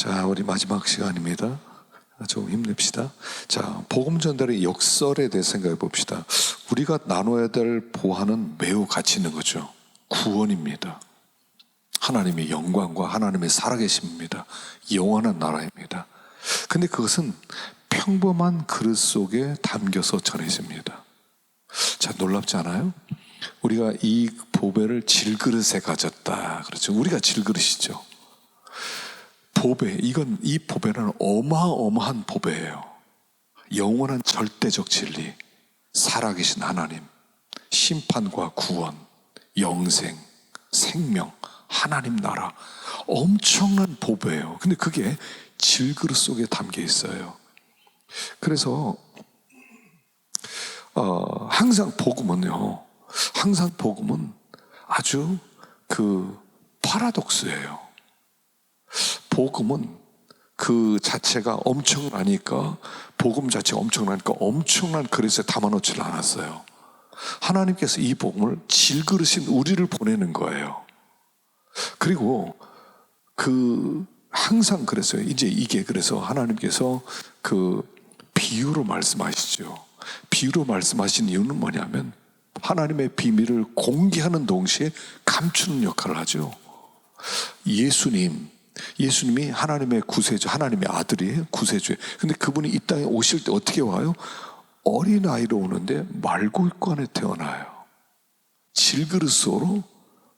자, 우리 마지막 시간입니다. 좀 힘냅시다. 자, 복음 전달의 역설에 대해 생각해 봅시다. 우리가 나눠야 될 보화는 매우 가치 있는 거죠. 구원입니다. 하나님의 영광과 하나님의 살아계심입니다. 영원한 나라입니다. 근데 그것은 평범한 그릇 속에 담겨서 전해집니다. 자, 놀랍지 않아요? 우리가 이 보배를 질그릇에 가졌다. 그렇죠. 우리가 질그릇이죠. 보배, 이 보배는 어마어마한 보배예요. 영원한 절대적 진리, 살아계신 하나님, 심판과 구원, 영생, 생명, 하나님 나라, 엄청난 보배예요. 근데 그게 질그릇 속에 담겨 있어요. 그래서 항상 복음은 아주 파라독스예요. 복음은 그 자체가 엄청나니까, 복음 자체가 엄청나니까 엄청난 그릇에 담아놓지를 않았어요. 하나님께서 이 복음을 질그릇인 우리를 보내는 거예요. 그리고 항상 그랬어요. 이제 이게 그래서 하나님께서 비유로 말씀하시죠. 비유로 말씀하신 이유는 뭐냐면 하나님의 비밀을 공개하는 동시에 감추는 역할을 하죠. 예수님이 하나님의 구세주, 하나님의 아들이에요. 구세주예요. 근데 그분이 이 땅에 오실 때 어떻게 와요? 어린아이로 오는데 말고육간에 태어나요. 질그릇으로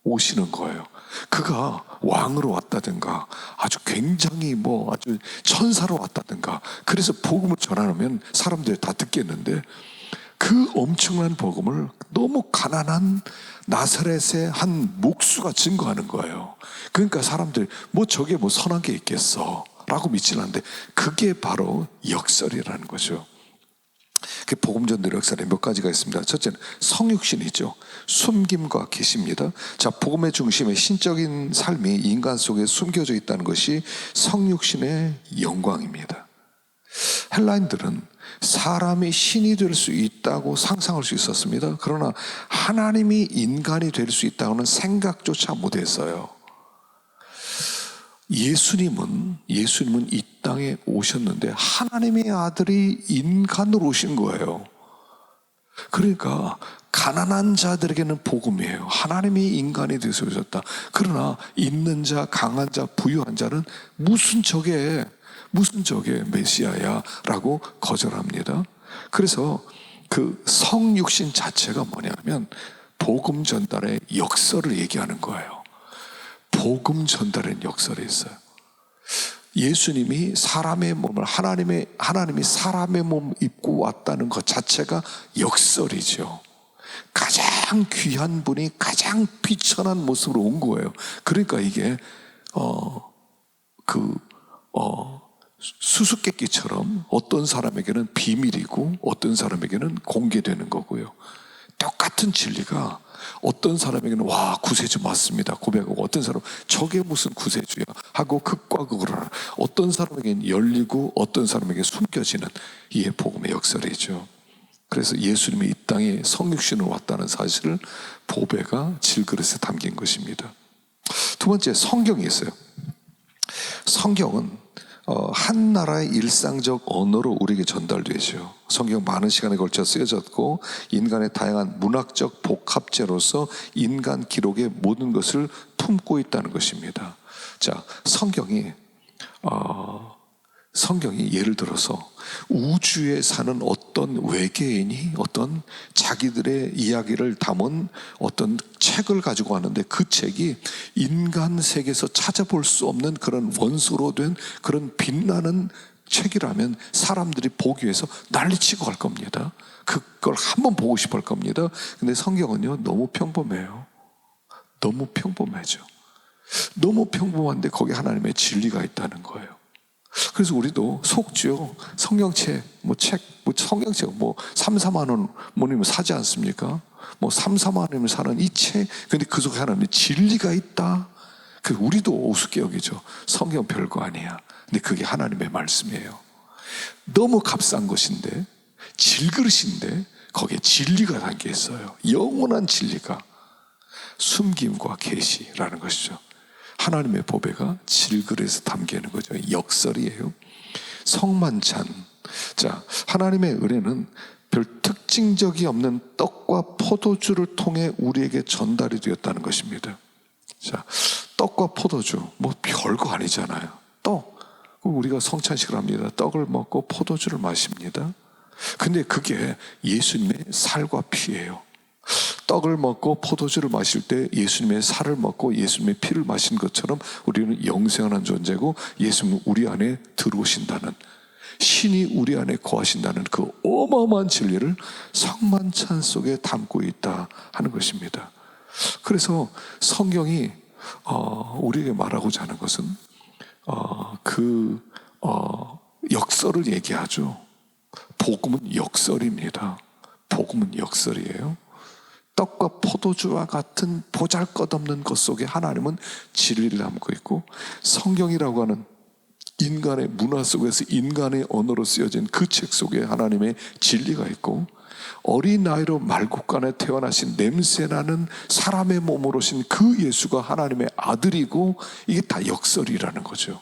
오시는 거예요. 그가 왕으로 왔다든가 아주 굉장히 아주 천사로 왔다든가, 그래서 복음을 전하면 사람들이 다 듣겠는데, 그 엄청난 복음을 너무 가난한 나사렛의 한 목수가 증거하는 거예요. 그러니까 사람들이 저게 선한 게 있겠어 라고 믿지 않는데, 그게 바로 역설이라는 거죠. 그 복음 전도의 역설에 몇 가지가 있습니다. 첫째는 성육신이죠. 숨김과 계시입니다. 자, 복음의 중심에 신적인 삶이 인간 속에 숨겨져 있다는 것이 성육신의 영광입니다. 헬라인들은 사람이 신이 될 수 있다고 상상할 수 있었습니다. 그러나 하나님이 인간이 될 수 있다고는 생각조차 못했어요. 예수님은 이 땅에 오셨는데 하나님의 아들이 인간으로 오신 거예요. 그러니까 가난한 자들에게는 복음이에요. 하나님이 인간이 되어서 오셨다. 그러나 있는 자, 강한 자, 부유한 자는 무슨 저게 메시아야 라고 거절합니다. 그래서 그 성육신 자체가 뭐냐면 복음 전달의 역설을 얘기하는 거예요. 복음 전달의 역설이 있어요. 예수님이 사람의 몸을, 하나님이 사람의 몸 입고 왔다는 것 자체가 역설이죠. 가장 귀한 분이 가장 비천한 모습으로 온 거예요. 그러니까 이게 수수께끼처럼 어떤 사람에게는 비밀이고 어떤 사람에게는 공개되는 거고요. 똑같은 진리가 어떤 사람에게는 와, 구세주 맞습니다 고백하고, 어떤 사람은 저게 무슨 구세주야 하고 극과 극을 하는, 어떤 사람에게는 열리고 어떤 사람에게 숨겨지는 이게 복음의 역설이죠. 그래서 예수님이 이 땅에 성육신으로 왔다는 사실을 보배가 질그릇에 담긴 것입니다. 두 번째, 성경이 있어요. 성경은 한 나라의 일상적 언어로 우리에게 전달되죠. 성경 많은 시간에 걸쳐 쓰여졌고 인간의 다양한 문학적 복합체로서 인간 기록의 모든 것을 품고 있다는 것입니다. 자, 성경이 예를 들어서 우주에 사는 어떤 외계인이 어떤 자기들의 이야기를 담은 어떤 책을 가지고 왔는데, 그 책이 인간 세계에서 찾아볼 수 없는 그런 원소로 된 그런 빛나는 책이라면 사람들이 보기 위해서 난리치고 갈 겁니다. 그걸 한번 보고 싶어 할 겁니다. 근데 성경은요, 너무 평범해요. 너무 평범해져. 너무 평범한데 거기 하나님의 진리가 있다는 거예요. 그래서 우리도 속지요. 성경책, 성경책 3, 4만 원이면 사지 않습니까? 3, 4만 원이면 사는 이 책. 근데 그 속에 하나님의 진리가 있다. 우리도 우습게 여기죠. 성경 별거 아니야. 근데 그게 하나님의 말씀이에요. 너무 값싼 것인데, 질그릇인데 거기에 진리가 담겨 있어요. 영원한 진리가, 숨김과 계시라는 것이죠. 하나님의 보배가 질그릇에 담겨 있는 거죠. 역설이에요. 성만찬. 자, 하나님의 은혜는 별 특징적이 없는 떡과 포도주를 통해 우리에게 전달이 되었다는 것입니다. 자, 떡과 포도주, 뭐 별거 아니잖아요. 떡. 우리가 성찬식을 합니다. 떡을 먹고 포도주를 마십니다. 근데 그게 예수님의 살과 피예요. 떡을 먹고 포도주를 마실 때 예수님의 살을 먹고 예수님의 피를 마신 것처럼 우리는 영생하는 존재고 예수님은 우리 안에 들어오신다는, 신이 우리 안에 거하신다는 그 어마어마한 진리를 성만찬 속에 담고 있다 하는 것입니다. 그래서 성경이 우리에게 말하고자 하는 것은 역설을 얘기하죠. 복음은 역설입니다. 복음은 역설이에요. 떡과 포도주와 같은 보잘것없는 것 속에 하나님은 진리를 담고 있고, 성경이라고 하는 인간의 문화 속에서 인간의 언어로 쓰여진 그 책 속에 하나님의 진리가 있고, 어린 나이로 말국간에 태어나신 냄새나는 사람의 몸으로 오신 그 예수가 하나님의 아들이고, 이게 다 역설이라는 거죠.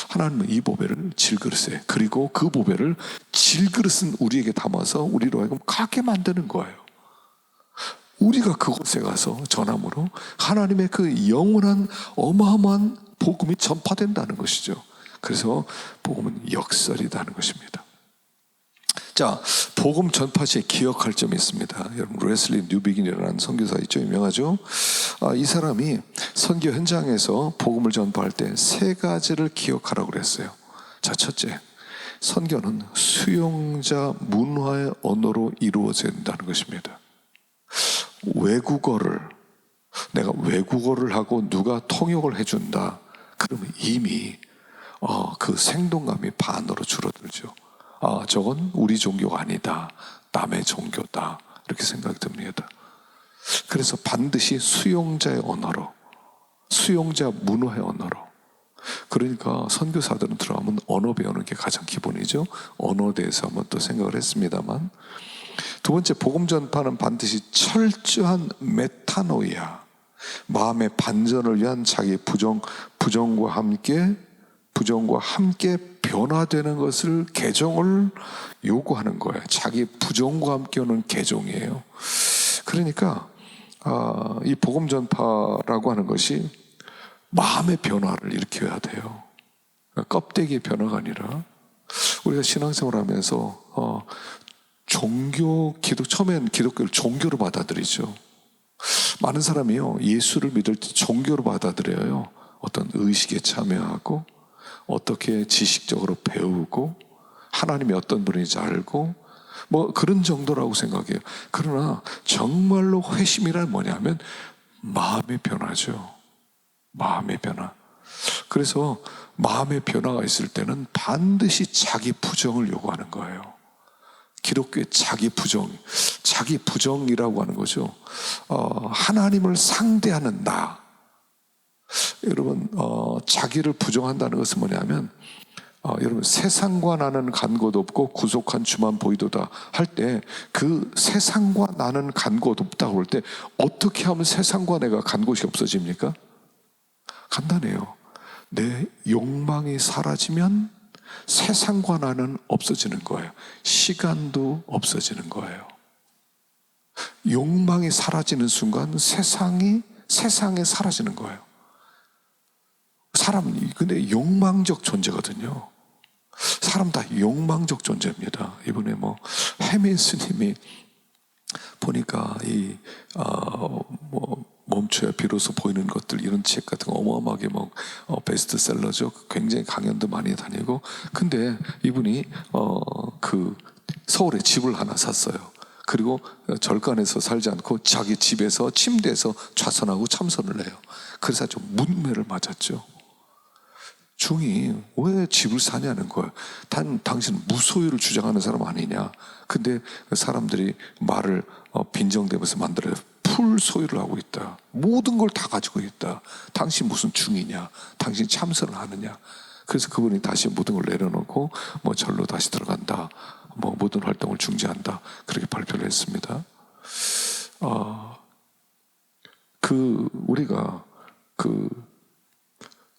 하나님은 이 보배를 질그릇에, 그리고 그 보배를 질그릇은 우리에게 담아서 우리로 하여금 가게 만드는 거예요. 우리가 그곳에 가서 전함으로 하나님의 그 영원한 어마어마한 복음이 전파된다는 것이죠. 그래서 복음은 역설이라는 것입니다. 자, 복음 전파 시에 기억할 점이 있습니다. 여러분, 레슬리 뉴비긴이라는 선교사 있죠, 유명하죠. 이 사람이 선교 현장에서 복음을 전파할 때 세 가지를 기억하라고 그랬어요. 자, 첫째, 선교는 수용자 문화의 언어로 이루어져야 된다는 것입니다. 내가 외국어를 하고 누가 통역을 해준다, 그러면 이미 그 생동감이 반으로 줄어들죠. 저건 우리 종교가 아니다, 남의 종교다, 이렇게 생각이 듭니다. 그래서 반드시 수용자의 언어로, 수용자 문화의 언어로. 그러니까 선교사들은 들어가면 언어 배우는 게 가장 기본이죠. 언어에 대해서 한번 또 생각을 했습니다만, 두 번째, 복음 전파는 반드시 철저한 메타노이아, 마음의 반전을 위한 자기 부정과 함께 변화되는 것을, 개종을 요구하는 거예요. 자기 부정과 함께 오는 개종이에요. 그러니까 이 복음 전파라고 하는 것이 마음의 변화를 일으켜야 돼요. 껍데기의 변화가 아니라, 우리가 신앙생활을 하면서 처음엔 기독교를 종교로 받아들이죠. 많은 사람이요, 예수를 믿을 때 종교로 받아들여요. 어떤 의식에 참여하고, 어떻게 지식적으로 배우고, 하나님이 어떤 분인지 알고, 뭐 그런 정도라고 생각해요. 그러나 정말로 회심이란 뭐냐면 마음의 변화죠. 마음의 변화. 그래서 마음의 변화가 있을 때는 반드시 자기 부정을 요구하는 거예요. 기독교의 자기 부정이라고 하는 거죠. 하나님을 상대하는 나. 여러분, 자기를 부정한다는 것은 뭐냐면, 여러분, 세상과 나는 간 곳 없고 구속한 주만 보이도다 할 때, 그 세상과 나는 간 곳 없다고 할 때 어떻게 하면 세상과 내가 간 곳이 없어집니까? 간단해요. 내 욕망이 사라지면 세상과 나는 없어지는 거예요. 시간도 없어지는 거예요. 욕망이 사라지는 순간 세상에 사라지는 거예요. 사람은 근데 욕망적 존재거든요. 사람 다 욕망적 존재입니다. 이번에 해민 스님이 보니까 멈춰야 비로소 보이는 것들, 이런 책 같은 거 어마어마하게 베스트셀러죠. 굉장히 강연도 많이 다니고. 근데 이분이 서울에 집을 하나 샀어요. 그리고 절간에서 살지 않고 자기 집에서 침대에서 좌선하고 참선을 해요. 그래서 좀 문매를 맞았죠. 중이 왜 집을 사냐는 거예요. 당신은 무소유를 주장하는 사람 아니냐. 근데 사람들이 말을 빈정대면서 만들어요. 풀 소유를 하고 있다. 모든 걸 다 가지고 있다. 당신 무슨 중이냐. 당신 참선을 하느냐. 그래서 그분이 다시 모든 걸 내려놓고 절로 다시 들어간다. 모든 활동을 중지한다. 그렇게 발표를 했습니다. 우리가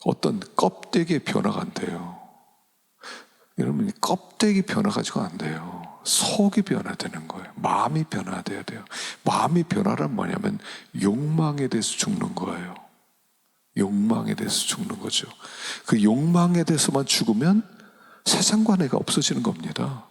어떤 껍데기의 변화가 안 돼요. 여러분, 껍데기 변화 가지고 안 돼요. 속이 변화되는 거예요. 마음이 변화돼야 돼요. 마음이 변화란 뭐냐면 욕망에 대해서 죽는 거예요. 욕망에 대해서 죽는 거죠. 그 욕망에 대해서만 죽으면 세상과 내가 없어지는 겁니다.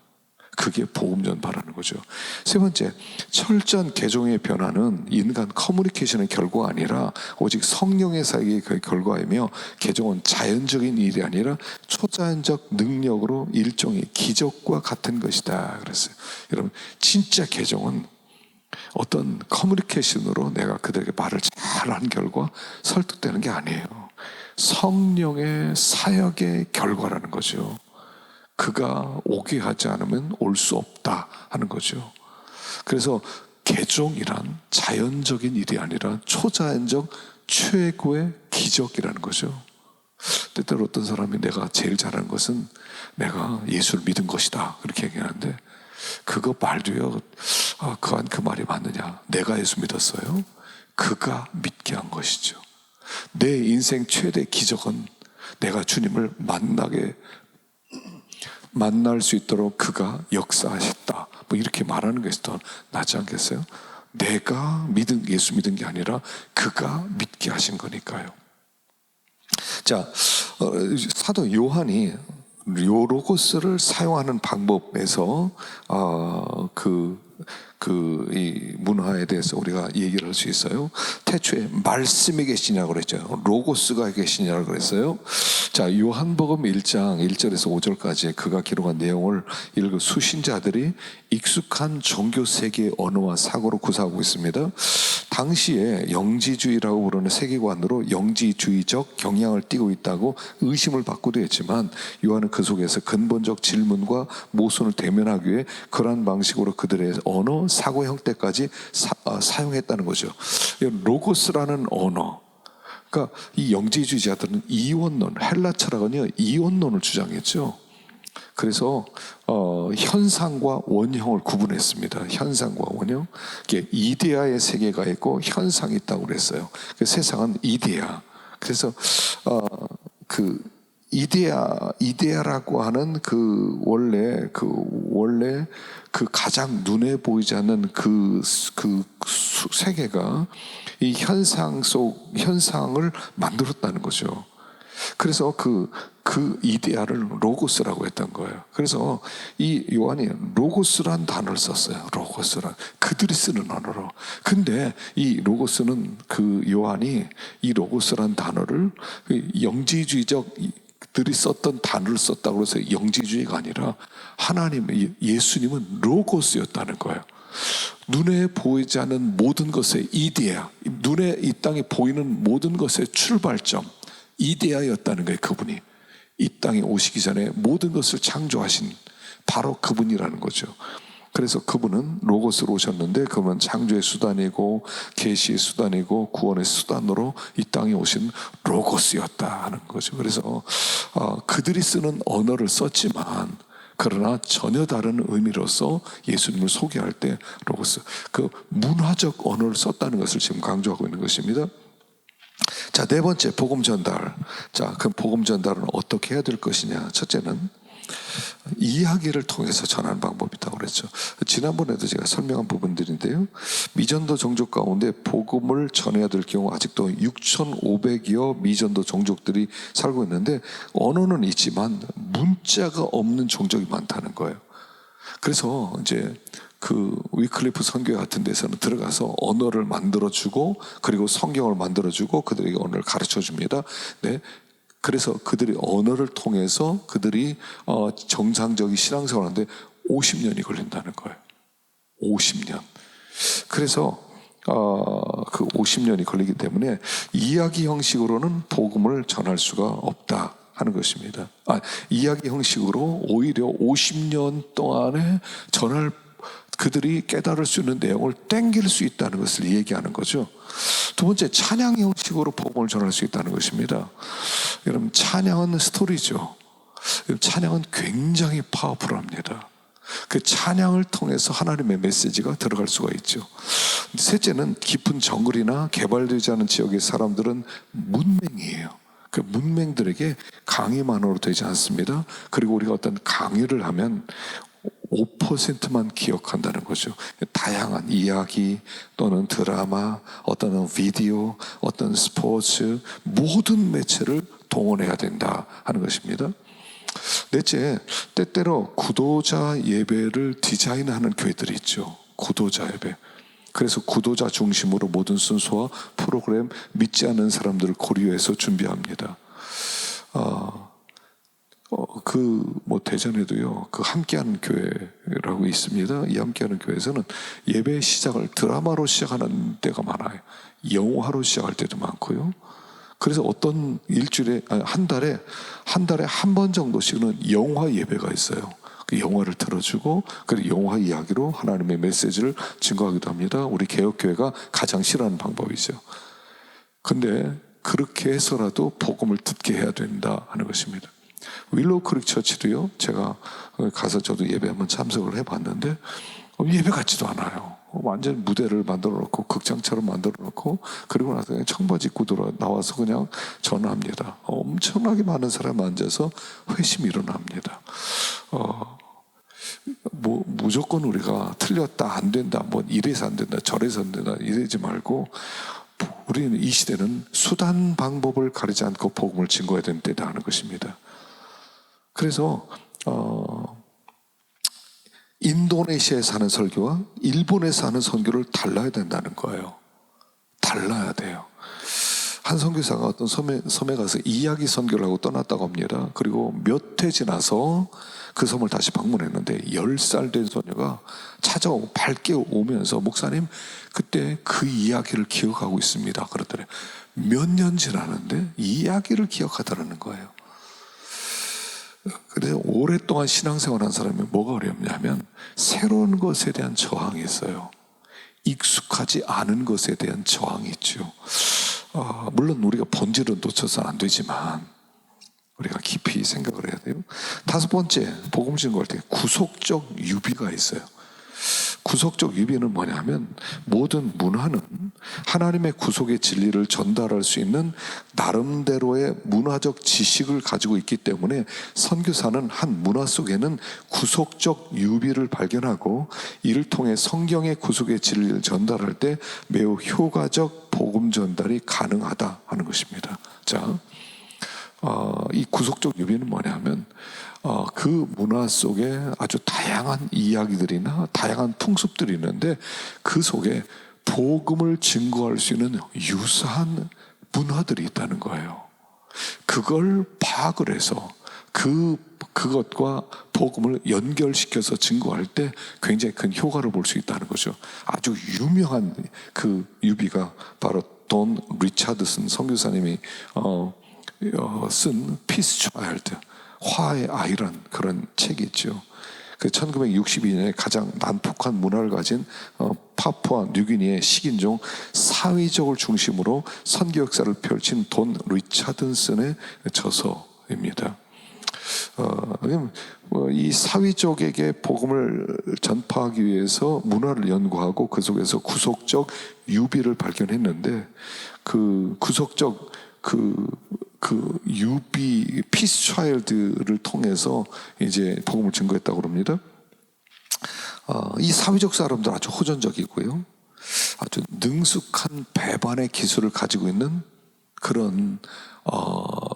그게 복음 전파라는 거죠. 세 번째, 철저한 개종의 변화는 인간 커뮤니케이션의 결과가 아니라 오직 성령의 사역의 결과이며, 개종은 자연적인 일이 아니라 초자연적 능력으로 일종의 기적과 같은 것이다 그랬어요. 여러분, 진짜 개종은 어떤 커뮤니케이션으로 내가 그들에게 말을 잘한 결과 설득되는 게 아니에요. 성령의 사역의 결과라는 거죠. 그가 오게 하지 않으면 올 수 없다 하는 거죠. 그래서 개종이란 자연적인 일이 아니라 초자연적 최고의 기적이라는 거죠. 때때로 어떤 사람이 내가 제일 잘하는 것은 내가 예수를 믿은 것이다 그렇게 얘기하는데, 그거 말도요, 그 말이 맞느냐? 내가 예수 믿었어요? 그가 믿게 한 것이죠. 내 인생 최대 기적은 내가 주님을 만날 수 있도록 그가 역사하셨다, 뭐 이렇게 말하는 것이 더 낫지 않겠어요? 내가 예수 믿은 게 아니라 그가 믿게 하신 거니까요. 자, 사도 요한이 로고스를 사용하는 방법에서 이 문화에 대해서 우리가 얘기를 할 수 있어요. 태초에 말씀이 계시냐고 그랬죠. 로고스가 계시냐고 그랬어요. 자, 요한복음 1장 1절에서 5절까지 그가 기록한 내용을 읽은 수신자들이 익숙한 종교 세계의 언어와 사고로 구사하고 있습니다. 당시에 영지주의라고 부르는 세계관으로 영지주의적 경향을 띠고 있다고 의심을 받고도 했지만, 요한은 그 속에서 근본적 질문과 모순을 대면하기 위해 그러한 방식으로 그들의 언어, 사고 형태까지 사용했다는 거죠. 로고스라는 언어, 그러니까 이 영지주의자들은 이원론, 헬라 철학은요 이원론을 주장했죠. 그래서 현상과 원형을 구분했습니다. 현상과 원형, 이게 이데아의 세계가 있고 현상이 있다고 그랬어요. 그 세상은 이데아. 그래서 그 이데아라고 하는 원래 가장 눈에 보이지 않는 세계가 이 현상을 만들었다는 거죠. 그래서 그 이데아를 로고스라고 했던 거예요. 그래서 이 요한이 로고스란 단어를 썼어요. 로고스란, 그들이 쓰는 언어로. 근데 이 로고스는, 그 요한이 이 로고스란 단어를 영지주의적들이 썼던 단어를 썼다고 해서 영지주의가 아니라 예수님은 로고스였다는 거예요. 눈에 보이지 않는 모든 것의 이데아, 눈에 이 땅에 보이는 모든 것의 출발점, 이데아였다는 거예요. 그분이 이 땅에 오시기 전에 모든 것을 창조하신 바로 그분이라는 거죠. 그래서 그분은 로고스로 오셨는데, 그분은 창조의 수단이고 계시의 수단이고 구원의 수단으로 이 땅에 오신 로고스였다 하는 거죠. 그래서 그들이 쓰는 언어를 썼지만, 그러나 전혀 다른 의미로서 예수님을 소개할 때 로고스, 그 문화적 언어를 썼다는 것을 지금 강조하고 있는 것입니다. 자, 네 번째, 복음 전달. 자, 그 복음 전달은 어떻게 해야 될 것이냐? 첫째는 이야기를 통해서 전하는 방법이 있다고 그랬죠. 지난번에도 제가 설명한 부분들인데요, 미전도 종족 가운데 복음을 전해야 될 경우 아직도 6,500여 미전도 종족들이 살고 있는데, 언어는 있지만 문자가 없는 종족이 많다는 거예요. 그래서 이제 그 위클리프 선교회 같은 데서는 들어가서 언어를 만들어주고, 그리고 성경을 만들어주고 그들에게 언어를 가르쳐줍니다. 네. 그래서 그들이 언어를 통해서 그들이 정상적인 신앙생활을 하는데 50년이 걸린다는 거예요. 50년. 그래서 그 50년이 걸리기 때문에 이야기 형식으로는 복음을 전할 수가 없다 하는 것입니다. 이야기 형식으로 오히려 50년 동안에 그들이 깨달을 수 있는 내용을 땡길 수 있다는 것을 얘기하는 거죠. 두 번째, 찬양 형식으로 복음을 전할 수 있다는 것입니다. 여러분, 찬양은 스토리죠. 찬양은 굉장히 파워풀합니다. 그 찬양을 통해서 하나님의 메시지가 들어갈 수가 있죠. 셋째는 깊은 정글이나 개발되지 않은 지역의 사람들은 문맹이에요. 그 문맹들에게 강의만으로 되지 않습니다. 그리고 우리가 어떤 강의를 하면 5%만 기억한다는 거죠. 다양한 이야기 또는 드라마, 어떤 비디오, 어떤 스포츠, 모든 매체를 동원해야 된다 하는 것입니다. 넷째, 때때로 구도자 예배를 디자인하는 교회들이 있죠. 구도자 예배. 그래서 구도자 중심으로 모든 순서와 프로그램, 믿지 않는 사람들을 고려해서 준비합니다. 대전에도요, 그 함께하는 교회라고 있습니다. 이 함께하는 교회에서는 예배 시작을 드라마로 시작하는 때가 많아요. 영화로 시작할 때도 많고요. 그래서 어떤 일주일에, 한 달에 한 번 정도씩은 영화 예배가 있어요. 그 영화를 틀어주고, 그리고 영화 이야기로 하나님의 메시지를 증거하기도 합니다. 우리 개혁교회가 가장 싫어하는 방법이죠. 근데 그렇게 해서라도 복음을 듣게 해야 된다 하는 것입니다. 윌로우 크릭 처치도요, 제가 가서 저도 예배 한번 참석을 해봤는데 예배 같지도 않아요. 완전 무대를 만들어 놓고 극장처럼 만들어 놓고, 그리고 나서 그냥 청바지 입고 나와서 그냥 전화합니다. 엄청나게 많은 사람 앉아서 회심이 일어납니다. 무조건 우리가 틀렸다, 안 된다, 뭐 이래서 안 된다, 저래서 안 된다 이러지 말고, 우리는 이 시대는 수단 방법을 가리지 않고 복음을 증거해야 되는 때다 하는 것입니다. 그래서 인도네시아에 사는 설교와 일본에 사는 선교를 달라야 된다는 거예요. 달라야 돼요. 한 선교사가 어떤 섬에 가서 이야기 선교를 하고 떠났다고 합니다. 그리고 몇 해 지나서 그 섬을 다시 방문했는데 10살 된 소녀가 찾아오고 밝게 오면서, 목사님 그때 그 이야기를 기억하고 있습니다 그러더래요. 몇 년 지났는데 이야기를 기억하더라는 거예요. 그래서 오랫동안 신앙생활한 사람이 뭐가 어렵냐면 새로운 것에 대한 저항이 있어요. 익숙하지 않은 것에 대한 저항이 있죠. 물론 우리가 본질은 놓쳐서는 안 되지만 우리가 깊이 생각을 해야 돼요. 다섯 번째, 복음 증거할 때 구속적 유비가 있어요. 구속적 유비는 뭐냐면, 모든 문화는 하나님의 구속의 진리를 전달할 수 있는 나름대로의 문화적 지식을 가지고 있기 때문에 선교사는 한 문화 속에는 구속적 유비를 발견하고 이를 통해 성경의 구속의 진리를 전달할 때 매우 효과적 복음 전달이 가능하다 하는 것입니다. 자, 이 구속적 유비는 뭐냐면, 그 문화 속에 아주 다양한 이야기들이나 다양한 풍습들이 있는데 그 속에 복음을 증거할 수 있는 유사한 문화들이 있다는 거예요. 그걸 파악을 해서 그것과 복음을 연결시켜서 증거할 때 굉장히 큰 효과를 볼 수 있다는 거죠. 아주 유명한 그 유비가 바로 돈 리차드슨 선교사님이 쓴 피스 차일드, 화의 아이란 그런 책이 있죠. 그 1962년에 가장 난폭한 문화를 가진 파푸아 뉴기니의 식인종 사위족을 중심으로 선교 역사를 펼친 돈 리차드슨의 저서입니다. 이 사위족에게 복음을 전파하기 위해서 문화를 연구하고 그 속에서 구속적 유비를 발견했는데, 그 구속적 그 유비 피스 차일드를 통해서 이제 복음을 증거했다고 합니다. 이 사회적 사람들 아주 호전적이고요, 아주 능숙한 배반의 기술을 가지고 있는 그런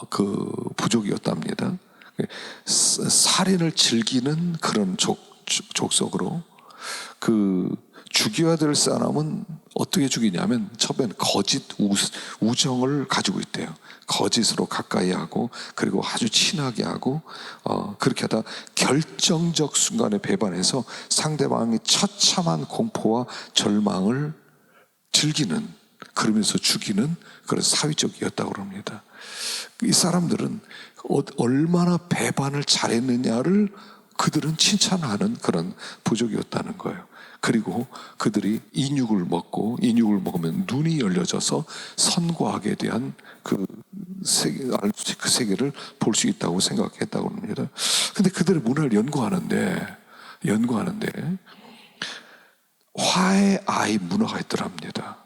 그 부족이었답니다. 살인을 즐기는 그런 족속으로, 그 죽여야 될 사람은 어떻게 죽이냐면 처음엔 거짓 우정을 가지고 있대요. 거짓으로 가까이 하고, 그리고 아주 친하게 하고, 그렇게 하다 결정적 순간에 배반해서 상대방이 처참한 공포와 절망을 즐기는, 그러면서 죽이는 그런 사위적이었다고 합니다. 이 사람들은 얼마나 배반을 잘했느냐를 그들은 칭찬하는 그런 부족이었다는 거예요. 그리고 그들이 인육을 먹으면 눈이 열려져서 선과학에 대한 그 세계를 볼 수 있다고 생각했다고 합니다. 근데 그들의 문화를 연구하는데 화의 아이 문화가 있더랍니다.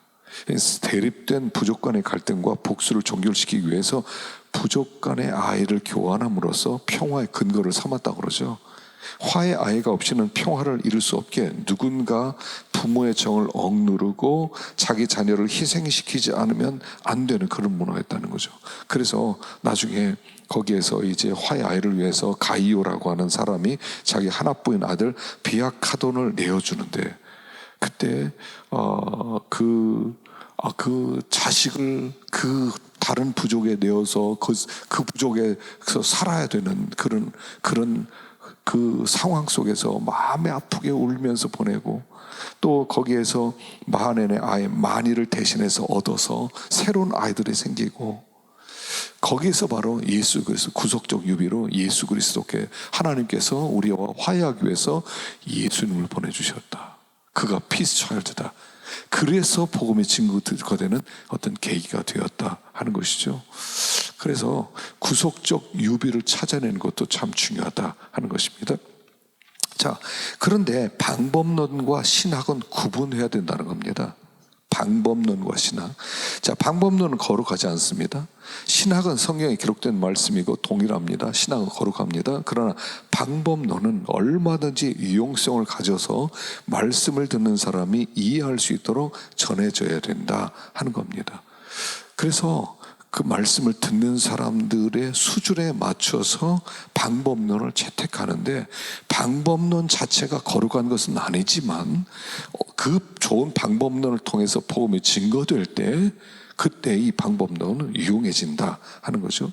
대립된 부족 간의 갈등과 복수를 종결시키기 위해서 부족 간의 아이를 교환함으로써 평화의 근거를 삼았다고 그러죠. 화의 아이가 없이는 평화를 이룰 수 없게 누군가 부모의 정을 억누르고 자기 자녀를 희생시키지 않으면 안 되는 그런 문화였다는 거죠. 그래서 나중에 거기에서 이제 화의 아이를 위해서 가이오라고 하는 사람이 자기 하나뿐인 아들 비아카돈을 내어주는데, 그때 그 자식을 그 다른 부족에 내어서 그 부족에서 살아야 되는 그런 그 상황 속에서 마음이 아프게 울면서 보내고, 또 거기에서 마하넨의 아이 마니를 대신해서 얻어서 새로운 아이들이 생기고, 거기에서 바로 예수 그리스도 구속적 유비로 예수 그리스도께 하나님께서 우리와 화해하기 위해서 예수님을 보내주셨다. 그가 피스 차일드다. 그래서 복음의 증거가 되는 어떤 계기가 되었다 하는 것이죠. 그래서 구속적 유비를 찾아내는 것도 참 중요하다 하는 것입니다. 자, 그런데 방법론과 신학은 구분해야 된다는 겁니다. 방법론과 신학. 자, 방법론은 거룩하지 않습니다. 신학은 성경에 기록된 말씀이고 동일합니다. 신학은 거룩합니다. 그러나 방법론은 얼마든지 유용성을 가져서 말씀을 듣는 사람이 이해할 수 있도록 전해져야 된다 하는 겁니다. 그래서 그 말씀을 듣는 사람들의 수준에 맞춰서 방법론을 채택하는데, 방법론 자체가 거룩한 것은 아니지만 그 좋은 방법론을 통해서 복음이 증거될 때, 그때 이 방법론은 유용해진다 하는 거죠.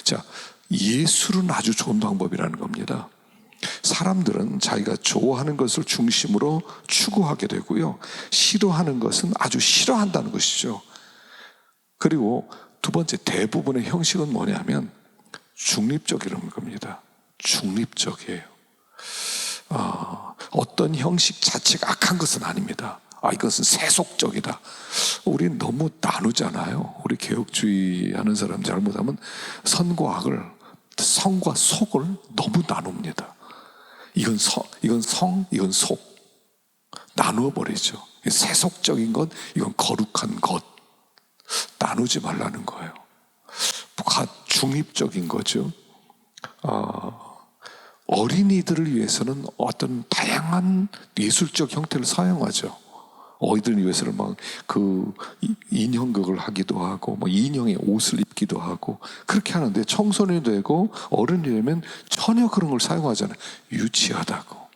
자, 예술은 아주 좋은 방법이라는 겁니다. 사람들은 자기가 좋아하는 것을 중심으로 추구하게 되고요, 싫어하는 것은 아주 싫어한다는 것이죠. 그리고 두 번째, 대부분의 형식은 뭐냐면 중립적이라는 겁니다. 중립적이에요. 어떤 형식 자체가 악한 것은 아닙니다. 이것은 세속적이다. 우리는 너무 나누잖아요. 우리 개혁주의 하는 사람 잘못하면 선과 악을, 성과 속을 너무 나눕니다. 이건 성, 이건 속. 나누어 버리죠. 세속적인 것, 이건 거룩한 것. 나누지 말라는 거예요. 중립적인 거죠. 어린이들을 위해서는 어떤 다양한 예술적 형태를 사용하죠. 어린이들을 위해서는 막 그 인형극을 하기도 하고, 뭐 인형의 옷을 입기도 하고 그렇게 하는데, 청소년이 되고 어른이 되면 전혀 그런 걸 사용하잖아요. 유치하다고.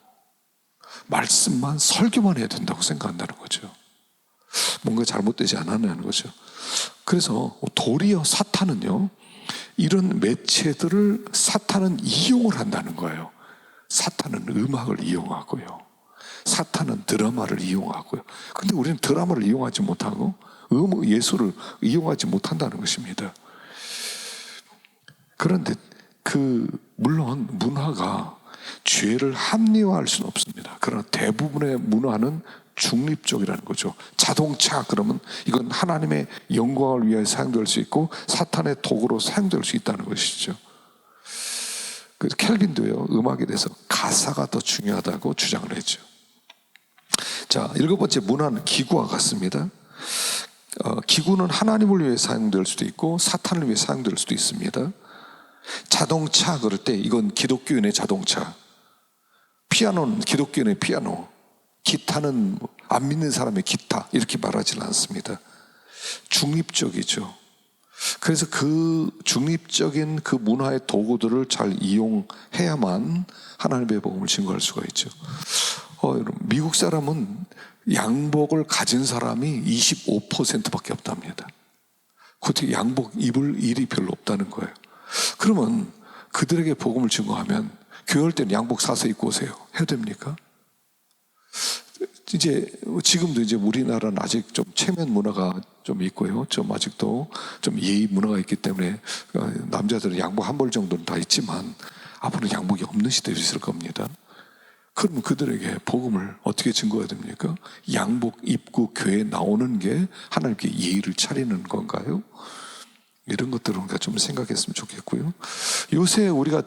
말씀만 설교만 해야 된다고 생각한다는 거죠. 뭔가 잘못되지 않았냐는 거죠. 그래서 도리어 사탄은요, 이런 매체들을 사탄은 이용을 한다는 거예요. 사탄은 음악을 이용하고요, 사탄은 드라마를 이용하고요. 근데 우리는 드라마를 이용하지 못하고 예술을 이용하지 못한다는 것입니다. 그런데 물론 문화가 죄를 합리화할 수는 없습니다. 그러나 대부분의 문화는 중립적이라는 거죠. 자동차 그러면 이건 하나님의 영광을 위해 사용될 수 있고 사탄의 도구로 사용될 수 있다는 것이죠. 그래서 켈빈도요, 음악에 대해서 가사가 더 중요하다고 주장을 했죠. 자, 7번째, 문화는 기구와 같습니다. 기구는 하나님을 위해 사용될 수도 있고 사탄을 위해 사용될 수도 있습니다. 자동차 그럴 때 이건 기독교인의 자동차, 피아노는 기독교인의 피아노, 기타는 안 믿는 사람의 기타, 이렇게 말하지는 않습니다. 중립적이죠. 그래서 그 중립적인 그 문화의 도구들을 잘 이용해야만 하나님의 복음을 증거할 수가 있죠. 미국 사람은 양복을 가진 사람이 25%밖에 없답니다. 그때 양복 입을 일이 별로 없다는 거예요. 그러면 그들에게 복음을 증거하면 교회 올 때는 양복 사서 입고 오세요 해야 됩니까? 지금도 우리나라는 아직 좀 체면 문화가 좀 있고요, 좀 아직도 좀 예의 문화가 있기 때문에 남자들은 양복 한 벌 정도는 다 있지만 앞으로 양복이 없는 시대도 있을 겁니다. 그러면 그들에게 복음을 어떻게 증거해야 됩니까? 양복 입고 교회에 나오는 게 하나님께 예의를 차리는 건가요? 이런 것들을 우리가 좀 생각했으면 좋겠고요. 요새 우리가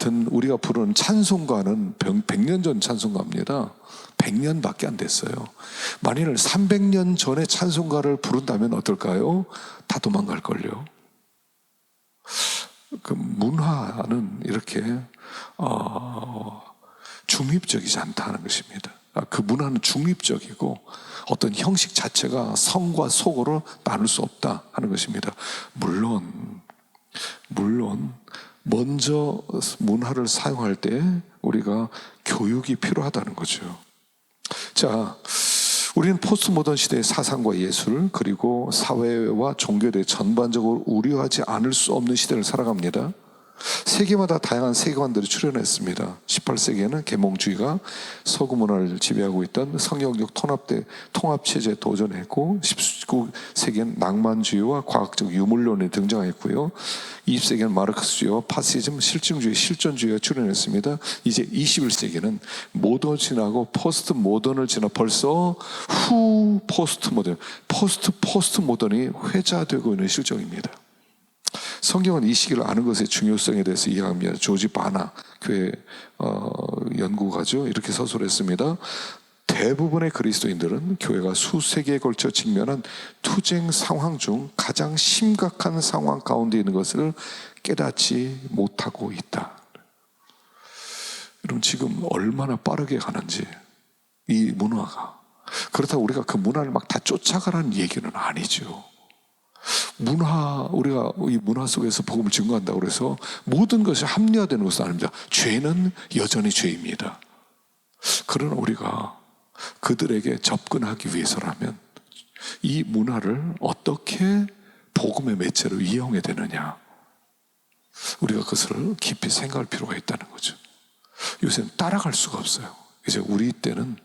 부르는 찬송가는 100년 전 찬송가입니다. 100년밖에 안 됐어요. 만일 300년 전에 찬송가를 부른다면 어떨까요? 다 도망갈걸요. 그 문화는 이렇게 중립적이지 않다는 것입니다. 그 문화는 중립적이고 어떤 형식 자체가 성과 속으로 나눌 수 없다 하는 것입니다. 물론 먼저 문화를 사용할 때 우리가 교육이 필요하다는 거죠. 자, 우리는 포스트 모던 시대의 사상과 예술 그리고 사회와 종교에 대해 전반적으로 우려하지 않을 수 없는 시대를 살아갑니다. 세계마다 다양한 세계관들이 출현했습니다. 18세기에는 계몽주의가 서구 문화를 지배하고 있던 성경적 통합체제에 도전했고, 19세기에는 낭만주의와 과학적 유물론이 등장했고요. 20세기에는 마르크스주의와 파시즘, 실증주의, 실존주의가 출현했습니다. 이제 21세기는 모던 지나고 포스트 모던을 지나 벌써 후 포스트 모던이 회자되고 있는 실정입니다. 성경은 이 시기를 아는 것의 중요성에 대해서 이야기합니다. 조지 바나 교회 연구가죠. 이렇게 서술했습니다. 대부분의 그리스도인들은 교회가 수세기에 걸쳐 직면한 투쟁 상황 중 가장 심각한 상황 가운데 있는 것을 깨닫지 못하고 있다. 여러분, 지금 얼마나 빠르게 가는지 이 문화가. 그렇다고 우리가 그 문화를 막 다 쫓아가라는 얘기는 아니죠. 우리가 이 문화 속에서 복음을 증거한다고 해서 모든 것이 합리화되는 것은 아닙니다. 죄는 여전히 죄입니다. 그러나 우리가 그들에게 접근하기 위해서라면 이 문화를 어떻게 복음의 매체로 이용해야 되느냐, 우리가 그것을 깊이 생각할 필요가 있다는 거죠. 요새는 따라갈 수가 없어요. 이제 우리 때는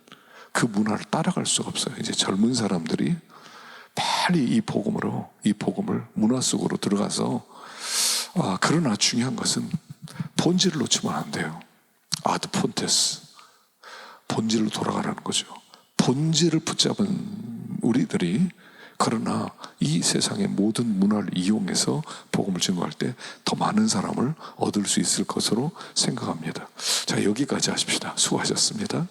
그 문화를 따라갈 수가 없어요. 이제 젊은 사람들이 빨리 이 복음을 문화 속으로 들어가서, 그러나 중요한 것은 본질을 놓치면 안 돼요. 아드 폰테스, 본질로 돌아가라는 거죠. 본질을 붙잡은 우리들이 그러나 이 세상의 모든 문화를 이용해서 복음을 증거할 때 더 많은 사람을 얻을 수 있을 것으로 생각합니다. 자, 여기까지 하십시다. 수고하셨습니다.